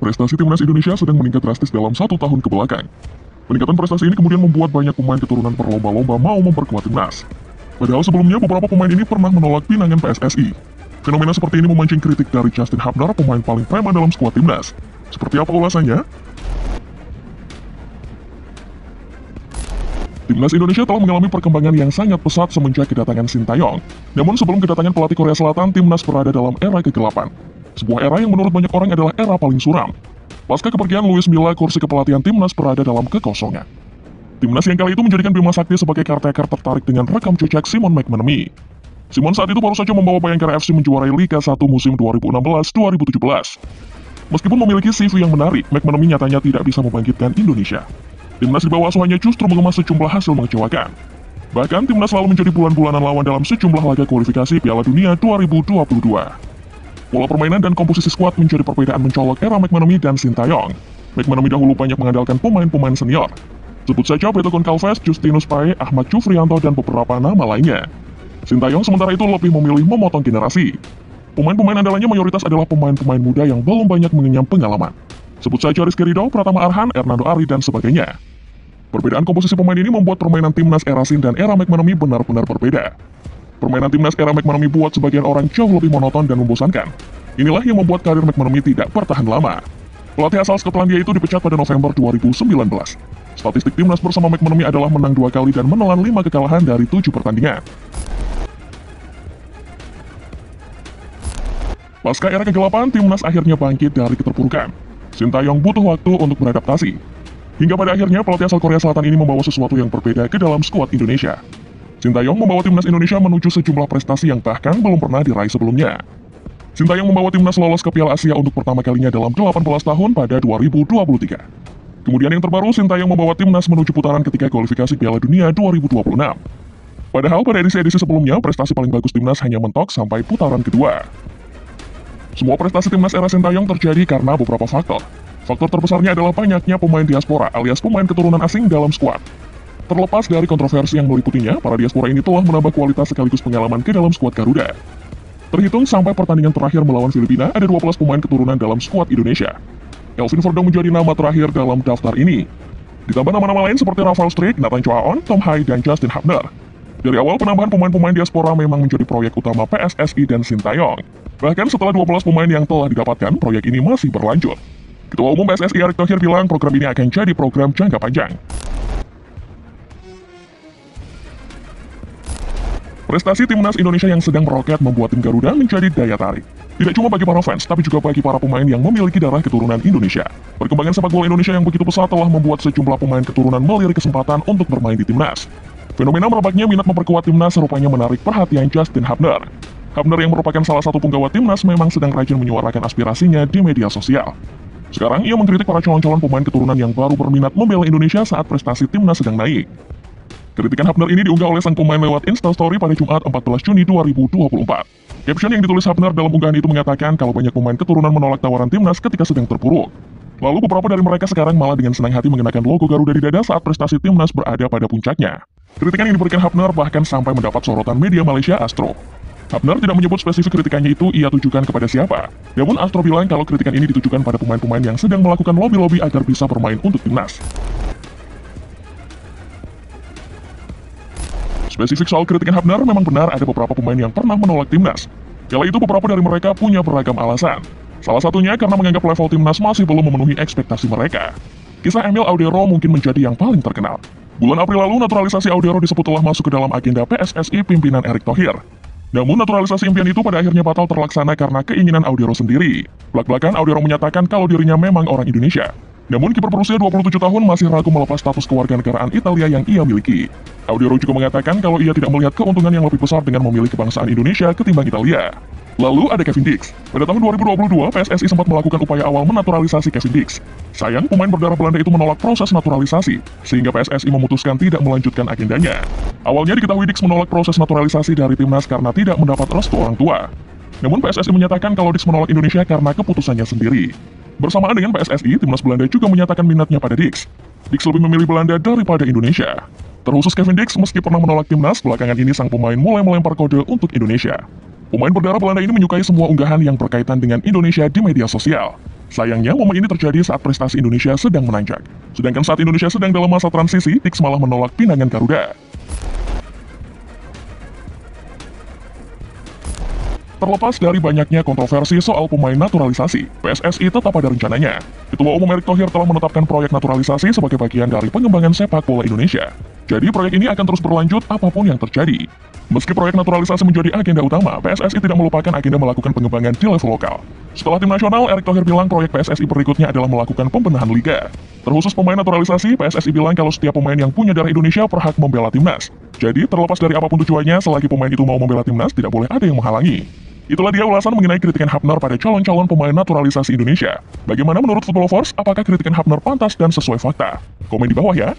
Prestasi timnas Indonesia sedang meningkat drastis dalam 1 tahun kebelakang. Peningkatan prestasi ini kemudian membuat banyak pemain keturunan berlomba-lomba mau memperkuat timnas. Padahal sebelumnya beberapa pemain ini pernah menolak pinangan PSSI. Fenomena seperti ini memancing kritik dari Justin Hubner, pemain paling prima dalam skuad timnas. Seperti apa ulasannya? Timnas Indonesia telah mengalami perkembangan yang sangat pesat semenjak kedatangan Sintayong. Namun sebelum kedatangan pelatih Korea Selatan, timnas berada dalam era kegelapan. Sebuah era yang menurut banyak orang adalah era paling suram. Pasca kepergian Luis Milla, kursi kepelatihan timnas berada dalam kekosongan. Timnas yang kali itu menjadikan Bima Sakti sebagai caretaker tertarik dengan rekam jejak Simon McManamy. Simon saat itu baru saja membawa Bayangkara FC menjuarai Liga 1 musim 2016-2017. Meskipun memiliki CV yang menarik, McManamy nyatanya tidak bisa membangkitkan Indonesia. Timnas di bawah asuhannya justru mengemas sejumlah hasil mengecewakan. Bahkan timnas selalu menjadi bulan-bulanan lawan dalam sejumlah laga kualifikasi Piala Dunia 2022. Pola permainan dan komposisi skuad menjadi perbedaan mencolok era McManamy dan Sintayong. McManamy dahulu banyak mengandalkan pemain-pemain senior. Sebut saja Beto Goncalves, Justinus Pae, Ahmad Jufrianto, dan beberapa nama lainnya. Sintayong sementara itu lebih memilih memotong generasi. Pemain-pemain andalannya mayoritas adalah pemain-pemain muda yang belum banyak mengenyam pengalaman. Sebut saja Rizky Ridho, Pratama Arhan, Hernando Ari, dan sebagainya. Perbedaan komposisi pemain ini membuat permainan timnas era Sin dan era McManamy benar-benar berbeda. Permainan timnas era McManamy buat sebagian orang jauh lebih monoton dan membosankan. Inilah yang membuat karir McManamy tidak bertahan lama. Pelatih asal Skotlandia itu dipecat pada November 2019. Statistik timnas bersama McManamy adalah menang 2 kali dan menelan 5 kekalahan dari 7 pertandingan. Pasca era kegelapan, timnas akhirnya bangkit dari keterpurukan. Sintayong butuh waktu untuk beradaptasi. Hingga pada akhirnya pelatih asal Korea Selatan ini membawa sesuatu yang berbeda ke dalam skuad Indonesia. Sintayong membawa timnas Indonesia menuju sejumlah prestasi yang bahkan belum pernah diraih sebelumnya. Sintayong membawa timnas lolos ke Piala Asia untuk pertama kalinya dalam 18 tahun pada 2023. Kemudian yang terbaru, Sintayong membawa timnas menuju putaran ketiga kualifikasi Piala Dunia 2026. Padahal pada edisi-edisi sebelumnya, prestasi paling bagus timnas hanya mentok sampai putaran kedua. Semua prestasi timnas era Sintayong terjadi karena beberapa faktor. Faktor terbesarnya adalah banyaknya pemain diaspora alias pemain keturunan asing dalam skuad. Terlepas dari kontroversi yang meliputinya, para diaspora ini telah menambah kualitas sekaligus pengalaman ke dalam skuad Garuda. Terhitung sampai pertandingan terakhir melawan Filipina, ada 12 pemain keturunan dalam skuad Indonesia. Elvin Verdong menjadi nama terakhir dalam daftar ini. Ditambah nama-nama lain seperti Rafael Struijk, Nathan Choaon, Tom Hai, dan Justin Hubner. Dari awal, penambahan pemain-pemain diaspora memang menjadi proyek utama PSSI dan Sintayong. Bahkan setelah 12 pemain yang telah didapatkan, proyek ini masih berlanjut. Ketua Umum PSSI Erick Thohir bilang program ini akan jadi program jangka panjang. Prestasi timnas Indonesia yang sedang meroket membuat tim Garuda menjadi daya tarik. Tidak cuma bagi para fans, tapi juga bagi para pemain yang memiliki darah keturunan Indonesia. Perkembangan sepak bola Indonesia yang begitu pesat telah membuat sejumlah pemain keturunan melirik kesempatan untuk bermain di timnas. Fenomena merebaknya minat memperkuat timnas rupanya menarik perhatian Justin Hubner. Hubner yang merupakan salah satu penggawa timnas memang sedang rajin menyuarakan aspirasinya di media sosial. Sekarang ia mengkritik para calon-calon pemain keturunan yang baru berminat membela Indonesia saat prestasi timnas sedang naik. Kritikan Hubner ini diunggah oleh sang pemain lewat Instastory pada Jumat 14 Juni 2024. Caption yang ditulis Hubner dalam unggahan itu mengatakan kalau banyak pemain keturunan menolak tawaran timnas ketika sedang terpuruk. Lalu beberapa dari mereka sekarang malah dengan senang hati mengenakan logo Garuda di dada saat prestasi timnas berada pada puncaknya. Kritikan yang diberikan Hubner bahkan sampai mendapat sorotan media Malaysia Astro. Hubner tidak menyebut spesifik kritikannya itu ia tujukan kepada siapa. Namun Astro bilang kalau kritikan ini ditujukan pada pemain-pemain yang sedang melakukan lobby-lobby agar bisa bermain untuk timnas. Spesifik soal kritikan Hubner, memang benar ada beberapa pemain yang pernah menolak timnas. Kala itu beberapa dari mereka punya beragam alasan. Salah satunya karena menganggap level timnas masih belum memenuhi ekspektasi mereka. Kisah Emil Audero mungkin menjadi yang paling terkenal. Bulan April lalu, naturalisasi Audero disebut telah masuk ke dalam agenda PSSI pimpinan Erick Thohir. Namun naturalisasi impian itu pada akhirnya batal terlaksana karena keinginan Audero sendiri. Belak-belakan Audero menyatakan kalau dirinya memang orang Indonesia. Namun kiper berusia 27 tahun masih ragu melepas status kewarganegaraan Italia yang ia miliki. Audero juga mengatakan kalau ia tidak melihat keuntungan yang lebih besar dengan memilih kebangsaan Indonesia ketimbang Italia. Lalu ada Kevin Dix. Pada tahun 2022, PSSI sempat melakukan upaya awal menaturalisasi Kevin Dix. Sayang, pemain berdarah Belanda itu menolak proses naturalisasi, sehingga PSSI memutuskan tidak melanjutkan agendanya. Awalnya diketahui Dix menolak proses naturalisasi dari timnas karena tidak mendapat restu orang tua. Namun PSSI menyatakan kalau Dix menolak Indonesia karena keputusannya sendiri. Bersamaan dengan PSSI, timnas Belanda juga menyatakan minatnya pada Dix. Dix lebih memilih Belanda daripada Indonesia. Terkhusus Kevin Dix, meski pernah menolak timnas, belakangan ini sang pemain mulai melempar kode untuk Indonesia. Pemain berdarah Belanda ini menyukai semua unggahan yang berkaitan dengan Indonesia di media sosial. Sayangnya, momen ini terjadi saat prestasi Indonesia sedang menanjak. Sedangkan saat Indonesia sedang dalam masa transisi, Tix malah menolak pinangan Garuda. Terlepas dari banyaknya kontroversi soal pemain naturalisasi, PSSI tetap ada rencananya. Ketua Umum Erick Thohir telah menetapkan proyek naturalisasi sebagai bagian dari pengembangan sepak bola Indonesia. Jadi proyek ini akan terus berlanjut apapun yang terjadi. Meski proyek naturalisasi menjadi agenda utama, PSSI tidak melupakan agenda melakukan pengembangan di level lokal. Setelah tim nasional, Erick Thohir bilang proyek PSSI berikutnya adalah melakukan pembenahan liga. Terkhusus pemain naturalisasi, PSSI bilang kalau setiap pemain yang punya darah Indonesia berhak membela timnas. Jadi, terlepas dari apapun tujuannya, selagi pemain itu mau membela timnas, tidak boleh ada yang menghalangi. Itulah dia ulasan mengenai kritikan Hafner pada calon-calon pemain naturalisasi Indonesia. Bagaimana menurut Football Lovers, apakah kritikan Hafner pantas dan sesuai fakta? Komen di bawah ya.